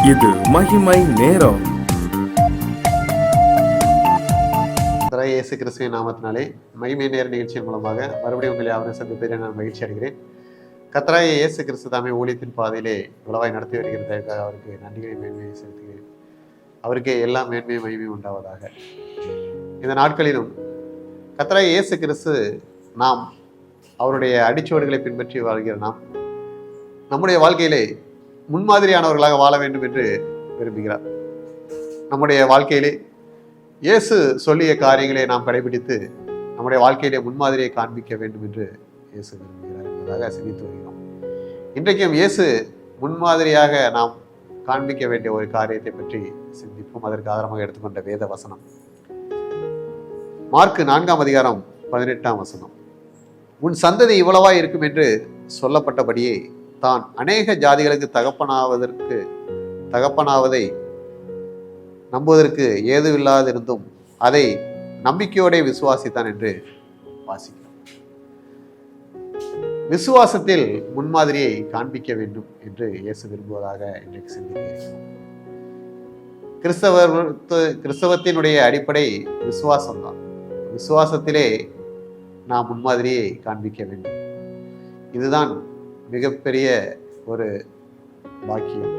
இது மகிமை நேரம். இயேசு கிறிஸ்துவின் நாமத்தினாலே மகிமை நேர நிகழ்ச்சியின் மூலமாக மறுபடியும் உங்களை யாவரும் சந்திப்பதில் நான் மகிழ்ச்சி அடைகிறேன். கர்த்தராகிய இயேசு கிறிஸ்து தாமே ஊழியத்தின் பாதையிலே உலவாய் நடத்தி வருகிறதற்காக அவருக்கு நன்றிகளை மேன்மையை செலுத்துகிறேன். அவருக்கே எல்லா மேன்மையும் மகிமையும் உண்டாவதாக. இந்த நாட்களிலும் கர்த்தராகிய இயேசு கிறிஸ்து நாம் அவருடைய அடிச்சுவடுகளை பின்பற்றி வாழ்கிற நாம் நம்முடைய வாழ்க்கையிலே முன்மாதிரியானவர்களாக வாழ வேண்டும் என்று விரும்புகிறார். நம்முடைய வாழ்க்கையிலே இயேசு சொல்லிய காரியங்களை நாம் கடைபிடித்து நம்முடைய வாழ்க்கையிலே முன்மாதிரியை காண்பிக்க வேண்டும் என்று இயேசு விரும்புகிறார் என்பதாக சிந்தித்து வருகிறோம். இன்றைக்கும் இயேசு முன்மாதிரியாக நாம் காண்பிக்க வேண்டிய ஒரு காரியத்தை பற்றி சிந்திப்போம். அதற்கு ஆதாரமாக எடுத்துக்கொண்ட வேத வசனம் மார்க்கு 4:18. உன் சந்ததி இவ்வளவாய் இருக்கும் என்று சொல்லப்பட்டபடியே தான் அநேக ஜாதிகளுக்கு தகப்பனாவதை நம்புவதற்கு ஏதுவில்லாதிருந்தும் அதை நம்பிக்கையோட விசுவாசித்தான் என்று வாசிக்கிறோம். விசுவாசத்தில் முன்மாதிரியை காண்பிக்க வேண்டும் என்று இயேசு விரும்புவதாக இன்றைக்கு சிந்திக்கிறோம். கிறிஸ்தவத்தினுடைய அடிப்படை விசுவாசம்தான். விசுவாசத்திலே நாம் முன்மாதிரியை காண்பிக்க வேண்டும். இதுதான் மிகப்பெரிய ஒரு பாக்கியம்.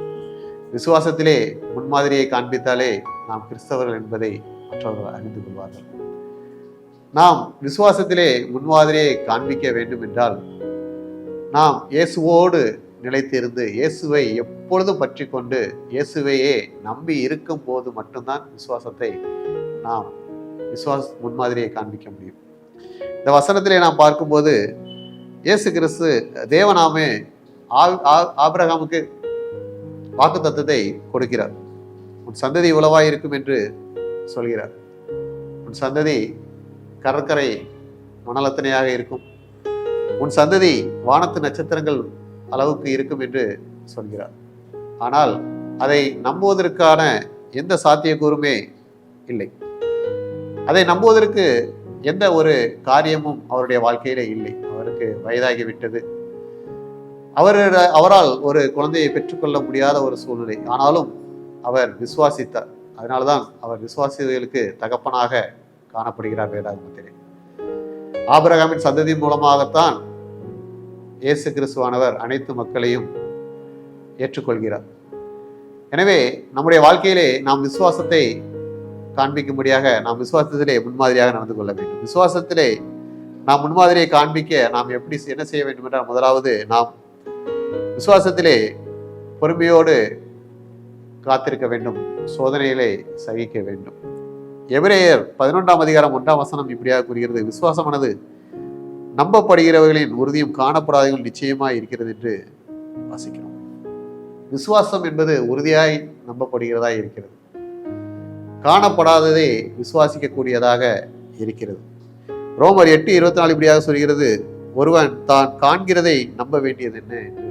விசுவாசத்திலே முன்மாதிரியை காண்பித்தாலே நாம் கிறிஸ்தவர்கள் என்பதை மற்றவர்கள் அறிந்து கொள்வார்கள். நாம் விசுவாசத்திலே முன்மாதிரியை காண்பிக்க வேண்டும் என்றால் நாம் இயேசுவோடு நிலைத்திருந்து இயேசுவை எப்பொழுதும் பற்றி கொண்டு இயேசுவையே நம்பி இருக்கும் போது மட்டும்தான் நாம் முன்மாதிரியை காண்பிக்க முடியும். இந்த வசனத்திலே நாம் பார்க்கும்போது இயேசு கிறிஸ்து தேவனாமே ஆபிரகாமுக்கு வாக்கு தத்தத்தை கொடுக்கிறார். உன் சந்ததி உளவாய் இருக்கும் என்று சொல்கிறார். உன் சந்ததி கடற்கரை மணலத்தனையாக இருக்கும், உன் சந்ததி வானத்து நட்சத்திரங்கள் அளவுக்கு இருக்கும் என்று சொல்கிறார். ஆனால் அதை நம்புவதற்கான எந்த சாத்தியக்கூறுமே இல்லை. அதை நம்புவதற்கு எந்த ஒரு காரியமும் அவருடைய வாழ்க்கையிலே இல்லை. அவருக்கு வயதாகிவிட்டது. அவரால் ஒரு குழந்தையை பெற்றுக்கொள்ள முடியாத ஒரு சூழ்நிலை. ஆனாலும் அவர் விசுவாசித்தார். அதனால்தான் அவர் விசுவாசிகளுக்கு தகப்பனாக காணப்படுகிறார் வேதாகமத்திலே. ஆபிரகாமின் சந்ததி மூலமாகத்தான் இயேசு கிறிஸ்துவானவர் அனைத்து மக்களையும் ஏற்றுக்கொள்கிறார். எனவே நம்முடைய வாழ்க்கையிலே நாம் விசுவாசத்தை காண்பிக்கும்படியாக நாம் விசுவாசத்திலே முன்மாதிரியாக நடந்து கொள்ள வேண்டும். விசுவாசத்திலே நாம் முன்மாதிரியை காண்பிக்க நாம் என்ன செய்ய வேண்டும் என்றால், முதலாவது நாம் விசுவாசத்திலே பொறுமையோடு காத்திருக்க வேண்டும், சோதனையிலே சகிக்க வேண்டும். எபிரேயர் 11:1 இப்படியாக கூறுகிறது, விசுவாசமானது நம்பப்படுகிறவர்களின் உறுதியும் காணப்படாதவர்கள் நிச்சயமாய் இருக்கிறது என்று வாசிக்கிறோம். விசுவாசம் என்பது உறுதியாய் நம்பப்படுகிறதா இருக்கிறது, காணப்படாததை விசுவாசிக்கக்கூடியதாக இருக்கிறது. ரோமர் 8:24 இப்படியாக சொல்கிறது, ஒருவன் தான் காண்கிறதை நம்ப வேண்டியது என்ன என்று.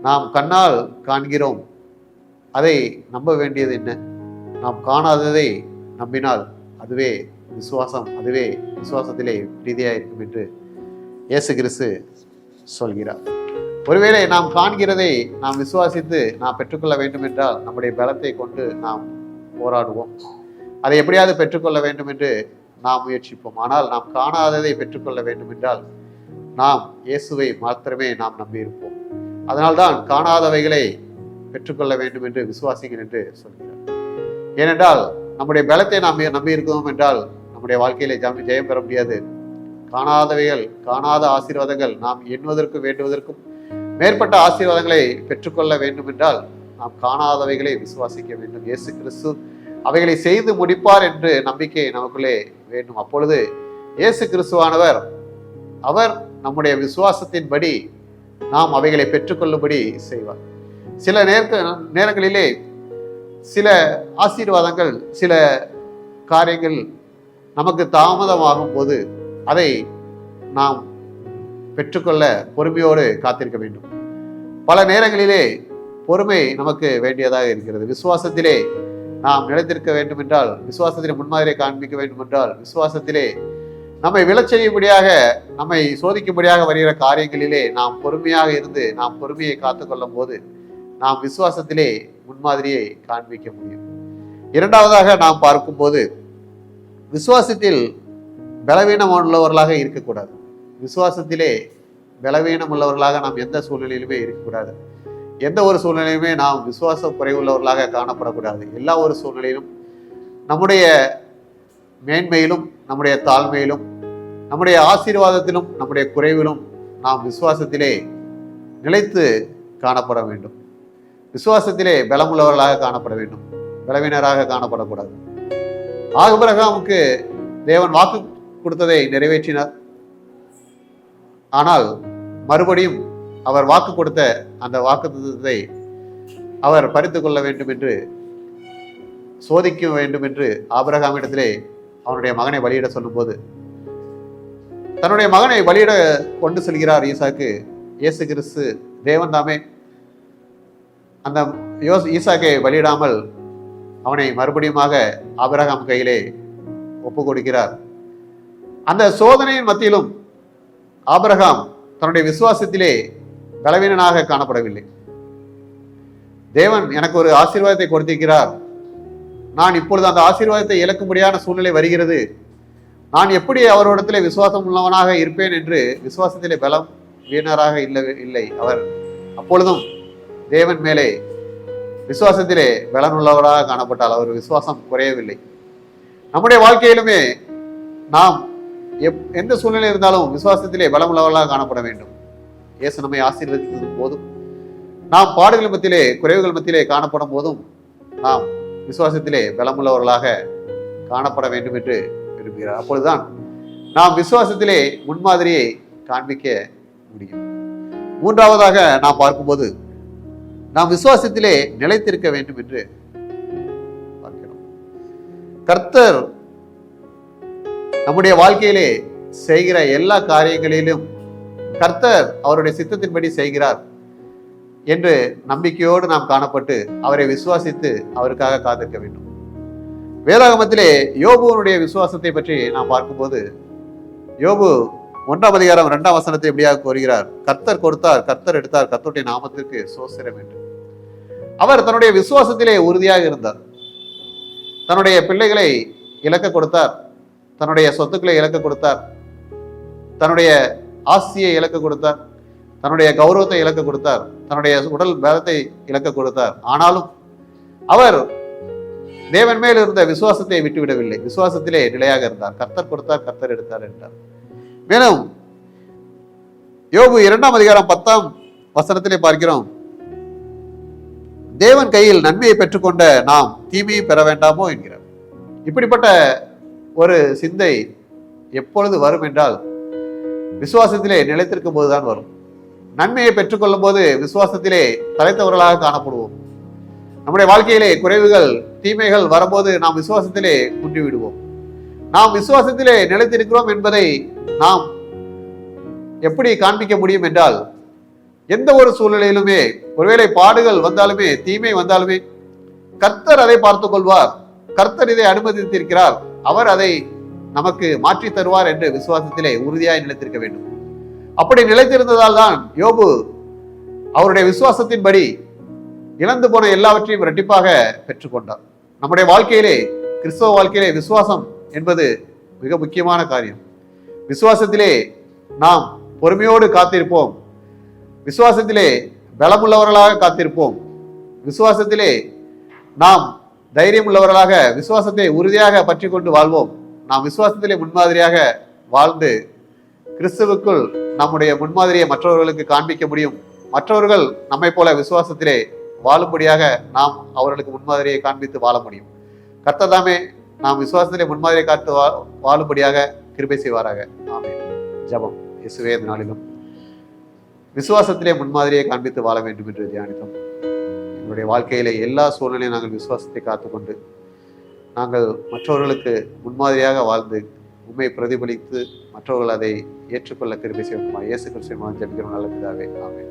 நாம் கண்ணால் காண்கிறோம், அதை நம்ப வேண்டியது என்ன? நாம் காணாததை நம்பினால் அதுவே விசுவாசம், அதுவே விசுவாசத்திலே பிரீதியாக இருக்கும் என்று இயேசு கிறிஸ்து சொல்கிறார். ஒருவேளை நாம் காண்கிறதை நாம் விசுவாசித்து நாம் பெற்றுக்கொள்ள வேண்டும் என்றால் நம்முடைய பலத்தை கொண்டு நாம் போராடுவோம். அதை எப்படியாவது பெற்றுக்கொள்ள வேண்டும் என்று நாம் முயற்சிப்போம். ஆனால் நாம் காணாததை பெற்றுக்கொள்ள வேண்டும் என்றால் நாம் இயேசுவை மாத்திரமே நாம் நம்பியிருப்போம். அதனால்தான் காணாதவைகளை பெற்றுக்கொள்ள வேண்டும் என்று விசுவாசிங்கள் என்று சொல்கிறார். ஏனென்றால் நம்முடைய பலத்தை நாம் நம்பி இருக்கிறோம் என்றால் நம்முடைய வாழ்க்கையிலே ஜெயம் பெற முடியாது. காணாத ஆசீர்வாதங்கள் நாம் எண்ணுவதற்கும் வேண்டுவதற்கும் மேற்பட்ட ஆசீர்வாதங்களை பெற்றுக்கொள்ள வேண்டும் என்றால் நாம் காணாதவைகளை விசுவாசிக்க வேண்டும். இயேசு கிறிஸ்து அவைகளை செய்து முடிப்பார் என்று நம்பிக்கை நமக்குள்ளே வேண்டும். அப்பொழுது இயேசு கிறிஸ்துவானவர் அவர் நம்முடைய விசுவாசத்தின்படி நாம் அவைகளை பெற்றுக்கொள்ளும்படி செய்வார். சில நேரங்களிலே சில ஆசீர்வாதங்கள், சில காரியங்கள் நமக்கு தாமதமாகும் போது அதை நாம் பெற்றுக்கொள்ள பொறுமையோடு காத்திருக்க வேண்டும். பல நேரங்களிலே பொறுமை நமக்கு வேண்டியதாக இருக்கிறது. விசுவாசத்திலே நாம் நிலைத்திருக்க வேண்டும் என்றால், விசுவாசத்திலே முன்மாதிரியை காண்பிக்க வேண்டும் என்றால், விசுவாசத்திலே நம்மை விழச் செய்யும்படியாக, நம்மை சோதிக்கும்படியாக வருகிற காரியங்களிலே நாம் பொறுமையாக இருந்து நாம் பொறுமையை காத்துக்கொள்ளும் போது நாம் விசுவாசத்திலே முன்மாதிரியை காண்பிக்க முடியும். இரண்டாவதாக நாம் பார்க்கும்போது விசுவாசத்தில் பலவீனம் உள்ளவர்களாக இருக்கக்கூடாது. விசுவாசத்திலே பலவீனம் உள்ளவர்களாக நாம் எந்த சூழ்நிலையிலுமே இருக்கக்கூடாது. எந்த ஒரு சூழ்நிலையுமே நாம் விசுவாச குறைவுள்ளவர்களாக காணப்படக்கூடாது. எல்லா ஒரு சூழ்நிலையிலும் நம்முடைய மேன்மையிலும் நம்முடைய தாழ்மையிலும் நம்முடைய ஆசீர்வாதத்திலும் நம்முடைய குறைவிலும் நாம் விசுவாசத்திலே நிலைத்து காணப்பட வேண்டும். விசுவாசத்திலே பலமுள்ளவர்களாக காணப்பட வேண்டும், பலவீனராக காணப்படக்கூடாது. ஆபிரகாமுக்கு தேவன் வாக்கு கொடுத்ததை நிறைவேற்றினார். ஆனால் மறுபடியும் அவர் வாக்கு கொடுத்த அந்த வாக்குத்தத்தத்தை அவர் பறித்து கொள்ள வேண்டும் என்று, சோதிக்க வேண்டும் என்று ஆபிரகாமிடத்திலே அவனுடைய மகனை பலியிட சொல்லும்போது தன்னுடைய மகனை பலியிட கொண்டு செல்கிறார் ஈசாக்கு. இயேசு கிறிஸ்து தேவன் தாமே அந்த ஈசாக்கை பலியிடாமல் அவனை மறுபடியுமாக ஆபிரகாம் கையிலே ஒப்பு கொடுக்கிறார். அந்த சோதனையின் மத்தியிலும் ஆபிரகாம் தன்னுடைய விசுவாசத்திலே பலவீனனாக காணப்படவில்லை. தேவன் எனக்கு ஒரு ஆசீர்வாதத்தை கொடுத்திருக்கிறார், நான் இப்பொழுது அந்த ஆசீர்வாதத்தை இழக்கும்படியான சூழ்நிலை வருகிறது, நான் எப்படி அவரோடத்திலே விசுவாசம் உள்ளவனாக இருப்பேன் என்று விசுவாசத்திலே பலம் வீணராக இல்லை. அவர் அப்பொழுதும் தேவன் மேலே விசுவாசத்திலே பலனுள்ளவராக காணப்பட்டால் அவர் விசுவாசம் குறையவில்லை. நம்முடைய வாழ்க்கையிலுமே நாம் எந்த சூழ்நிலை இருந்தாலும் விசுவாசத்திலே பலமுள்ளவர்களாக காணப்பட வேண்டும். இயேசு நம்மை ஆசீர்வதிக்கும் போதும், நாம் பாடுகள் மத்தியிலே குறைவுகள் மத்தியிலே காணப்படும் போதும் நாம் விசுவாசத்திலே பலமுள்ளவர்களாக காணப்பட வேண்டும் என்று விரும்புகிறார். அப்பொழுதுதான் நாம் விசுவாசத்திலே முன்மாதிரியை காண்பிக்க முடியும். மூன்றாவதாக நாம் பார்க்கும்போது நாம் விசுவாசத்திலே நிலைத்திருக்க வேண்டும் என்று பார்க்கிறோம். கர்த்தர் நம்முடைய வாழ்க்கையிலே செய்கிற எல்லா காரியங்களிலும் கர்த்தர் அவருடைய சித்தத்தின்படி செய்கிறார் என்று நம்பிக்கையோடு நாம் காணப்பட்டு அவரை விசுவாசித்து அவருக்காக காத்திருக்க வேண்டும். வேதாகமத்திலே யோபுவனுடைய விசுவாசத்தை பற்றி நாம் பார்க்கும்போது யோபு 1ஆம் அதிகாரம் 2ஆம் வசனத்தை எப்படியாக கூறுகிறார்? கர்த்தர் கொடுத்தார், கர்த்தர் எடுத்தார், கர்த்தருடைய நாமத்திற்கு சோஸ்திரம் என்று. அவர் தன்னுடைய விசுவாசத்திலே உறுதியாக இருந்தார். தன்னுடைய பிள்ளைகளை இழக்க கொடுத்தார், தன்னுடைய சொத்துக்களை இழக்க கொடுத்தார், தன்னுடைய ஆஸ்தியை இழக்க கொடுத்தார், தன்னுடைய கௌரவத்தை இழக்க கொடுத்தார், தன்னுடைய உடல் பலத்தை இழக்க கொடுத்தார். ஆனாலும் அவர் தேவன் மேல் இருந்த விசுவாசத்தை விட்டுவிடவில்லை. விசுவாசத்திலே நிலையாக இருந்தார். கர்த்தர் கொடுத்தார், கர்த்தர் எடுத்தார் என்றார். மேலும் யோபு 2ஆம் அதிகாரம் 10ஆம் வசனத்திலே பார்க்கிறோம், தேவன் கையில் நன்மையை பெற்றுக்கொண்ட நாம் தீமையை பெற வேண்டாமோ என்கிறார். இப்படிப்பட்ட ஒரு சிந்தை எப்பொழுது வரும் என்றால் விசுவாசத்திலே நிலைத்திருக்கும் போதுதான் வரும். நன்மையை பெற்றுக்கொள்ளும் போது விசுவாசத்திலே தலைத்தவர்களாக காணப்படுவோம். நம்முடைய வாழ்க்கையிலே குறைவுகள் தீமைகள் வரும்போது நாம் விசுவாசத்திலே குன்றி விடுவோம். நாம் விசுவாசத்திலே நிலைத்திருக்கிறோம் என்பதை நாம் எப்படி காண்பிக்க முடியும் என்றால், எந்த ஒரு சூழ்நிலையிலுமே ஒருவேளை பாடுகள் வந்தாலுமே தீமை வந்தாலுமே கர்த்தர் அதை பார்த்துக் கொள்வார், கர்த்தர் இதை அனுமதித்திருக்கிறார், அவர் அதை நமக்கு மாற்றி தருவார் என்று விசுவாசத்திலே உறுதியாய் நிலைத்திருக்க வேண்டும். அப்படி நிலைத்திருந்ததால் தான் யோபு அவருடைய விசுவாசத்தின்படி இழந்து போன எல்லாவற்றையும் இரட்டிப்பாக பெற்றுக்கொண்டார். நம்முடைய வாழ்க்கையிலே, கிறிஸ்தவ வாழ்க்கையிலே விசுவாசம் என்பது மிக முக்கியமான காரியம். விசுவாசத்திலே நாம் பொறுமையோடு காத்திருப்போம், விசுவாசத்திலே பலமுள்ளவர்களாக காத்திருப்போம், விசுவாசத்திலே நாம் தைரியம் உள்ளவர்களாக விசுவாசத்தை உறுதியாக பற்றி கொண்டு வாழ்வோம். நாம் விசுவாசத்திலே முன்மாதிரியாக வாழ்ந்து கிறிஸ்துவுக்குள் நம்முடைய முன்மாதிரியை மற்றவர்களுக்கு காண்பிக்க முடியும். மற்றவர்கள் நம்மை போல விசுவாசத்திலே வாழும்படியாக நாம் அவர்களுக்கு முன்மாதிரியை காண்பித்து வாழ முடியும். கர்த்தர் தாமே நாம் விசுவாசத்திலே முன்மாதிரியை காத்து வாழும்படியாக கிருபை செய்வாராக. ஆமென். ஜெபம். இயேசுவே, இந்த நாளிலும் விசுவாசத்திலே முன்மாதிரியை காண்பித்து வாழ வேண்டும் என்று தியானித்தோம். எங்களுடைய வாழ்க்கையிலே எல்லா சூழ்நிலையும் நாங்கள் விசுவாசத்தை காத்துக்கொண்டு நாங்கள் மற்றவர்களுக்கு முன்மாதிரியாக வாழ்ந்து உண்மை பிரதிபலித்து மற்றவர்கள் அதை ஏற்றுக்கொள்ள கிருபை செய்வோம். இயேசு கிறிஸ்துவின் மூலம் ஜெபிக்கிறோம் நல்ல பிதாவே. ஆமென்.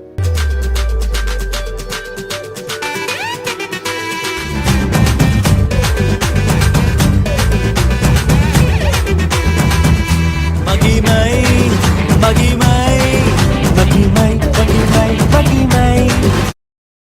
மகிமை